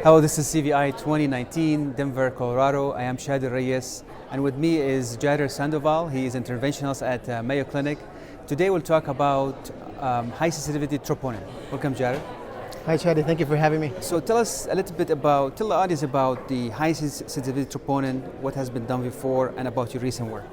Hello, this is CVI 2019, Denver, Colorado. I am Chadi Alraies, and with me is Yader Sandoval. He is interventionist at Mayo Clinic. Today we'll talk about high sensitivity troponin. Welcome, Yader. Hi, Chadi. Thank you for having me. So tell us a little bit tell the audience about the high sensitivity troponin, what has been done before, and about your recent work.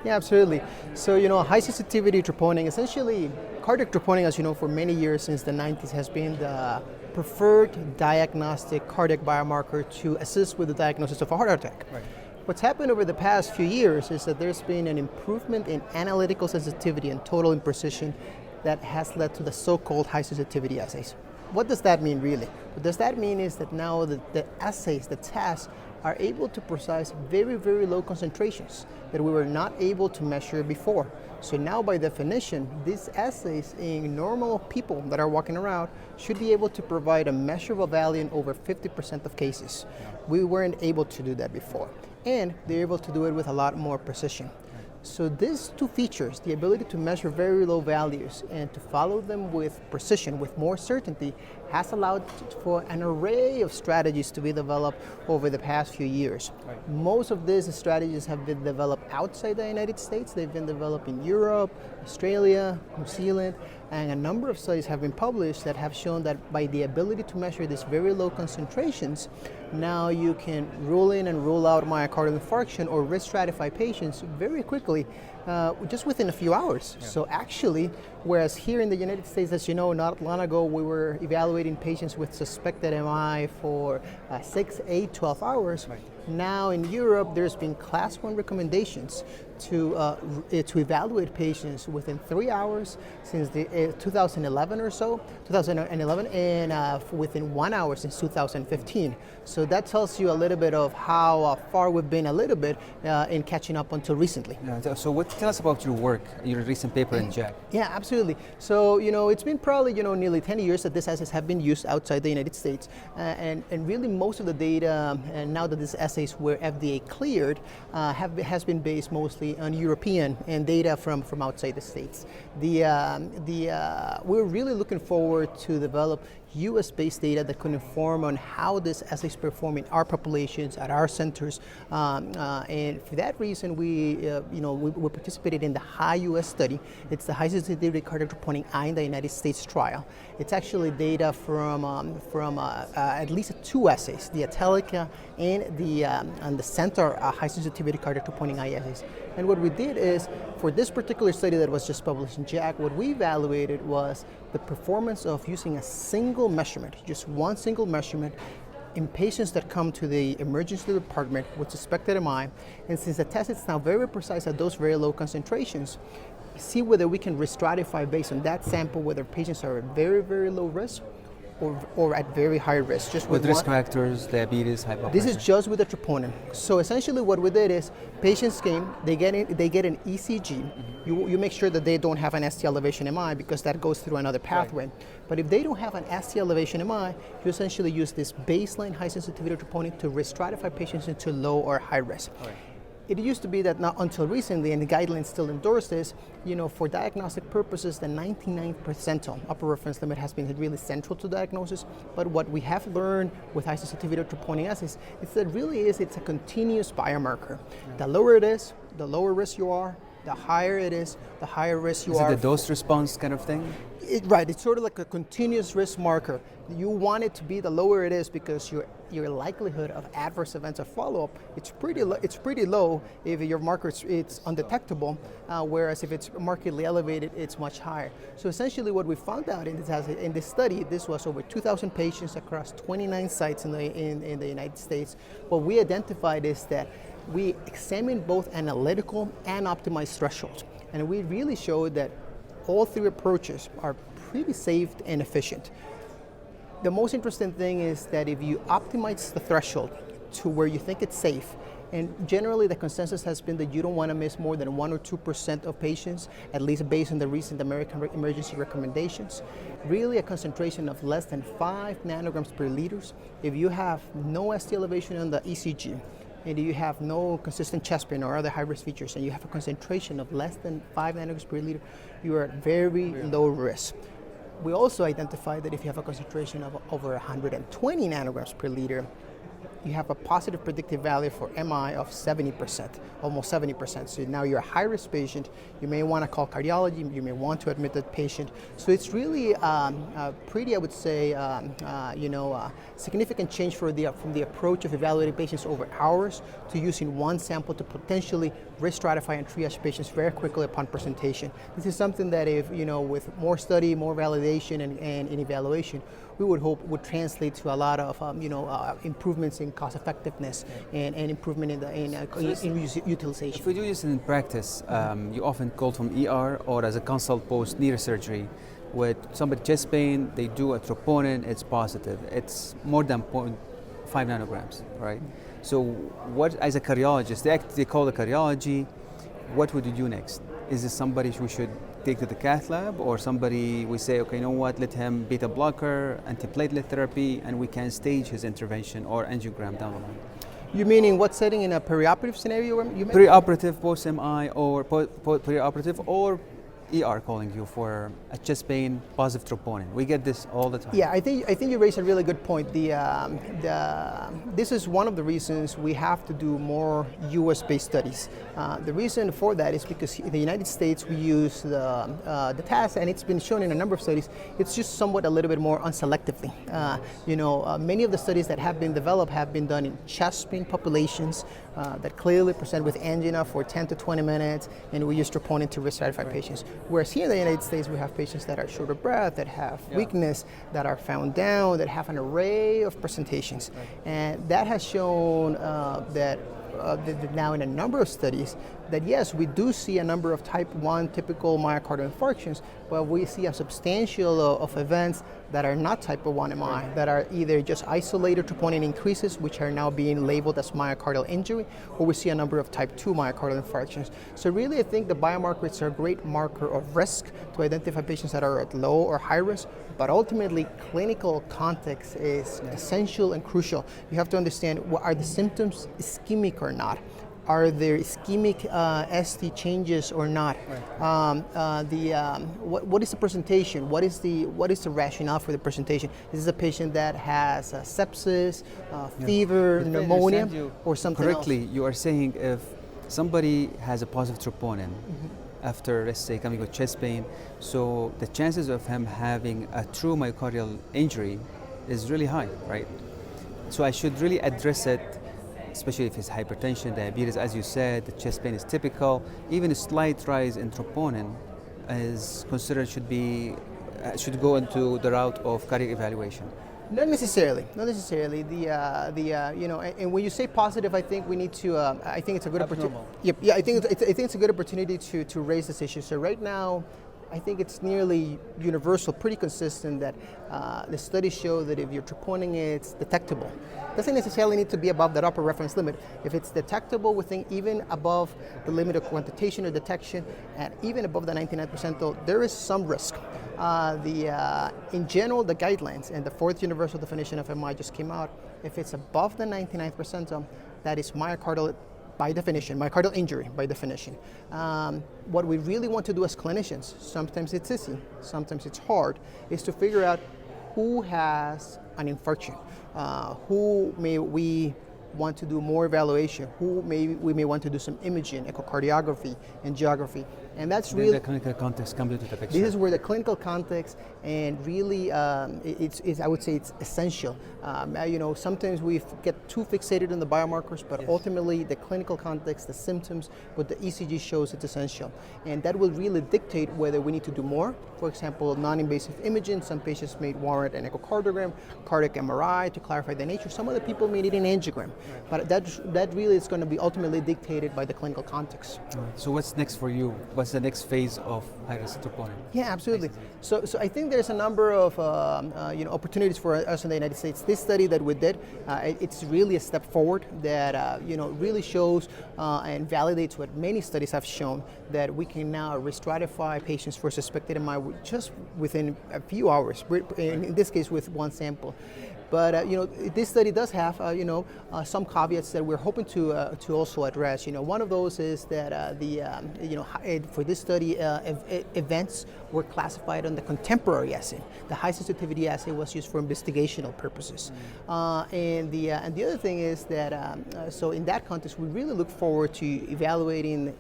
Yeah, absolutely. So, high sensitivity troponin, essentially, cardiac troponin, as you know, for many years since the 90s has been the preferred diagnostic cardiac biomarker to assist with the diagnosis of a heart attack. Right. What's happened over the past few years is that there's been an improvement in analytical sensitivity and total imprecision that has led to the so-called high sensitivity assays. What does that mean really? What does that mean is that now the assays, the tests, are able to precise very, very low concentrations that we were not able to measure before. So now by definition, these assays in normal people that are walking around should be able to provide a measurable value in over 50% of cases. We weren't able to do that before. And they're able to do it with a lot more precision. So these two features, the ability to measure very low values and to follow them with precision, with more certainty, has allowed for an array of strategies to be developed over the past few years. Right. Most of these strategies have been developed outside the United States. They've been developed in Europe, Australia, New Zealand, and a number of studies have been published that have shown that by the ability to measure these very low concentrations, now you can rule in and rule out myocardial infarction or risk stratify patients very quickly, just within a few hours. Yeah. So actually, whereas here in the United States, as you know, not long ago, we were evaluating patients with suspected MI for 6, 8, 12 hours. Right. Now in Europe, there's been class 1 recommendations to evaluate patients within 3 hours since 2011 or so, 2011, and within 1 hour since 2015. So that tells you a little bit of how far we've been a little bit in catching up until recently. Yeah, so tell us about your work, your recent paper in JACC. Yeah, absolutely. So, it's been probably, nearly 10 years that these assays have been used outside the United States. And really most of the data, and now that these assays were FDA cleared, has been based mostly on European and data from outside the States. We're really looking forward to develop US-based data that can inform on how this assays perform in our populations, at our centers, and for that reason, we participated in the HI-US study. It's the high sensitivity cardiac troponin I in the United States trial. It's actually data from at least 2 assays, the Atelica and the Center high sensitivity cardiac troponin I assays. And what we did is, for this particular study that was just published in JACC, what we evaluated was the performance of using a single measurement, just one single measurement, in patients that come to the emergency department with suspected MI. And since the test is now very precise at those very low concentrations, see whether we can risk stratify based on that sample, whether patients are at very, very low risk or at very high risk. Just with risk factors, diabetes, high blood pressure. This is just with the troponin. So essentially what we did is, patients came, they get an ECG. Mm-hmm. You make sure that they don't have an ST elevation MI because that goes through another pathway. Right. But if they don't have an ST elevation MI, you essentially use this baseline high sensitivity troponin to risk stratify patients into low or high risk. Right. It used to be that not until recently, and the guidelines still endorse this, for diagnostic purposes, the 99th percentile upper reference limit has been really central to diagnosis. But what we have learned with high sensitivity troponin assays is that it's a continuous biomarker. Yeah. The lower it is, the lower risk you are. The higher it is, the higher risk you are. Is it the dose response kind of thing? Right, it's sort of like a continuous risk marker. You want it to be the lower it is because your likelihood of adverse events or follow-up, it's pretty low if your marker it's undetectable, whereas if it's markedly elevated, it's much higher. So essentially what we found out in this study, this was over 2,000 patients across 29 sites in the United States. What we identified is that we examined both analytical and optimized thresholds. And we really showed that all 3 approaches are pretty safe and efficient. The most interesting thing is that if you optimize the threshold to where you think it's safe, and generally the consensus has been that you don't want to miss more than 1 or 2% of patients, at least based on the recent American emergency recommendations. Really a concentration of less than 5 nanograms per liter. If you have no ST elevation on the ECG, and you have no consistent chest pain or other high-risk features, and you have a concentration of less than 5 nanograms per liter, you are at very low risk. We also identified that if you have a concentration of over 120 nanograms per liter, you have a positive predictive value for MI of 70%, almost 70%. So now you're a high-risk patient. You may want to call cardiology. You may want to admit that patient. So it's really pretty, I would say, significant change from the approach of evaluating patients over hours to using one sample to potentially risk stratify and triage patients very quickly upon presentation. This is something that if, with more study, more validation and evaluation, we would hope would translate to a lot of improvements in cost effectiveness and improvement in utilization. If we do this in practice, you often call from ER or as a consult post knee surgery. With somebody chest pain, they do a troponin, it's positive. It's more than 0.5 nanograms, right? So what, as a cardiologist, they call the cardiology, what would you do next? Is this somebody we should take to the cath lab, or somebody we say, okay, you know what, let him beta blocker, antiplatelet therapy, and we can stage his intervention or angiogram down the line? You mean in what setting? In a perioperative scenario? Preoperative, post-MI, or preoperative, or ER calling you for a chest pain, positive troponin. We get this all the time. Yeah, I think you raised a really good point. This is one of the reasons we have to do more U.S.-based studies. The reason for that is because in the United States we use the test, and it's been shown in a number of studies. It's just somewhat a little bit more unselectively. Many of the studies that have been developed have been done in chest pain populations that clearly present with angina for 10 to 20 minutes, and we use troponin to risk stratify patients. Whereas here in the United States, we have patients that are short of breath, that have weakness, that are found down, that have an array of presentations. And that has shown that now in a number of studies that yes, we do see a number of type 1 typical myocardial infarctions, but we see a substantial of events that are not type 1 MI, that are either just isolated troponin increases, which are now being labeled as myocardial injury, or we see a number of type 2 myocardial infarctions. So really, I think the biomarkers are a great marker of risk to identify patients that are at low or high risk, but ultimately clinical context is essential and crucial. You have to understand, are the symptoms ischemic or not? Are there ischemic ST changes or not? What is the presentation? What is the rationale for the presentation? Is this a patient that has sepsis, fever, pneumonia, or something correctly, else? You are saying if somebody has a positive troponin after, let's say, coming with chest pain, so the chances of him having a true myocardial injury is really high, right? So I should really address it, especially if it's hypertension, diabetes, as you said, the chest pain is typical. Even a slight rise in troponin is considered should go into the route of cardiac evaluation. Not necessarily. And when you say positive, I think we need to. I think it's a good opportunity. Yeah. I think it's a good opportunity to raise this issue. So right now, I think it's nearly universal, pretty consistent that the studies show that if your troponin is detectable, doesn't necessarily need to be above that upper reference limit. If it's detectable within even above the limit of quantitation or detection, and even above the 99th percentile, there is some risk. In general, the guidelines and the fourth universal definition of MI just came out. If it's above the 99th percentile, that is myocardial by definition, myocardial injury by definition. What we really want to do as clinicians, sometimes it's easy, sometimes it's hard, is to figure out who has an infarction, who may we want to do more evaluation, we may want to do some imaging, echocardiography, angiography, and that's really the clinical context comes into the picture. This is where the clinical context and really, I would say it's essential. Sometimes we get too fixated on the biomarkers, but ultimately the clinical context, the symptoms, what the ECG shows, it's essential, and that will really dictate whether we need to do more. For example, non-invasive imaging. Some patients may warrant an echocardiogram, cardiac MRI to clarify the nature. Some other people may need an angiogram. But that really is going to be ultimately dictated by the clinical context. So what's next for you? What's the next phase of high-risk troponin? Yeah, absolutely. So I think there's a number of opportunities for us in the United States. This study that we did, it's really a step forward that really shows and validates what many studies have shown, that we can now re-stratify patients for suspected MI just within a few hours. In this case, with one sample. But this study does have some caveats that we're hoping to also address. One of those is that for this study, events were classified on the contemporary assay. The high sensitivity assay was used for investigational purposes. And the other thing is that so in that context, we really look forward to evaluating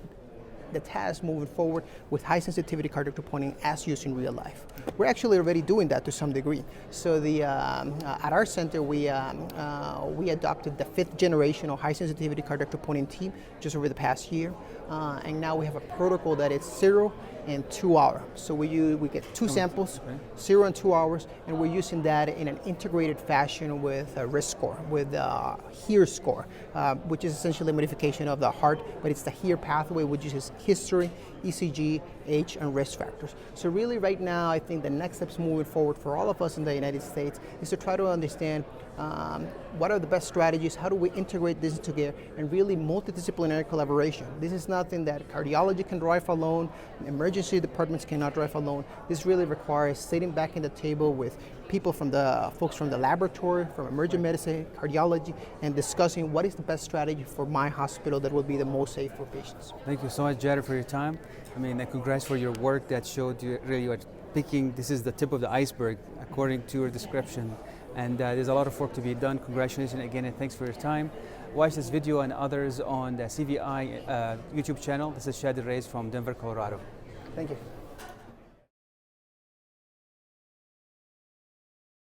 the task moving forward with high sensitivity cardiac troponin as used in real life. We're actually already doing that to some degree. So at our center, we adopted the 5th generation of high sensitivity cardiac troponin team just over the past year. And now we have a protocol that is 0 and 2 hour. So we get 2 samples, 0 and 2 hours, and we're using that in an integrated fashion with a risk score, with a HERE score, which is essentially a modification of the heart, but it's the HERE pathway, which uses history, ECG, age, and risk factors. So really right now, I think the next steps moving forward for all of us in the United States is to try to understand what are the best strategies, how do we integrate this together, and really multidisciplinary collaboration. This is nothing that cardiology can drive alone, emergency departments cannot drive alone. This really requires sitting back at the table with people folks from the laboratory, from emergency medicine, cardiology, and discussing what is the best strategy for my hospital that will be the most safe for patients. Thank you so much, Yader, for your time. I mean, congrats for your work that showed you really are picking, this is the tip of the iceberg, according to your description. And there's a lot of work to be done. Congratulations again, and thanks for your time. Watch this video and others on the CVI YouTube channel. This is Chadi Alraies from Denver, Colorado. Thank you.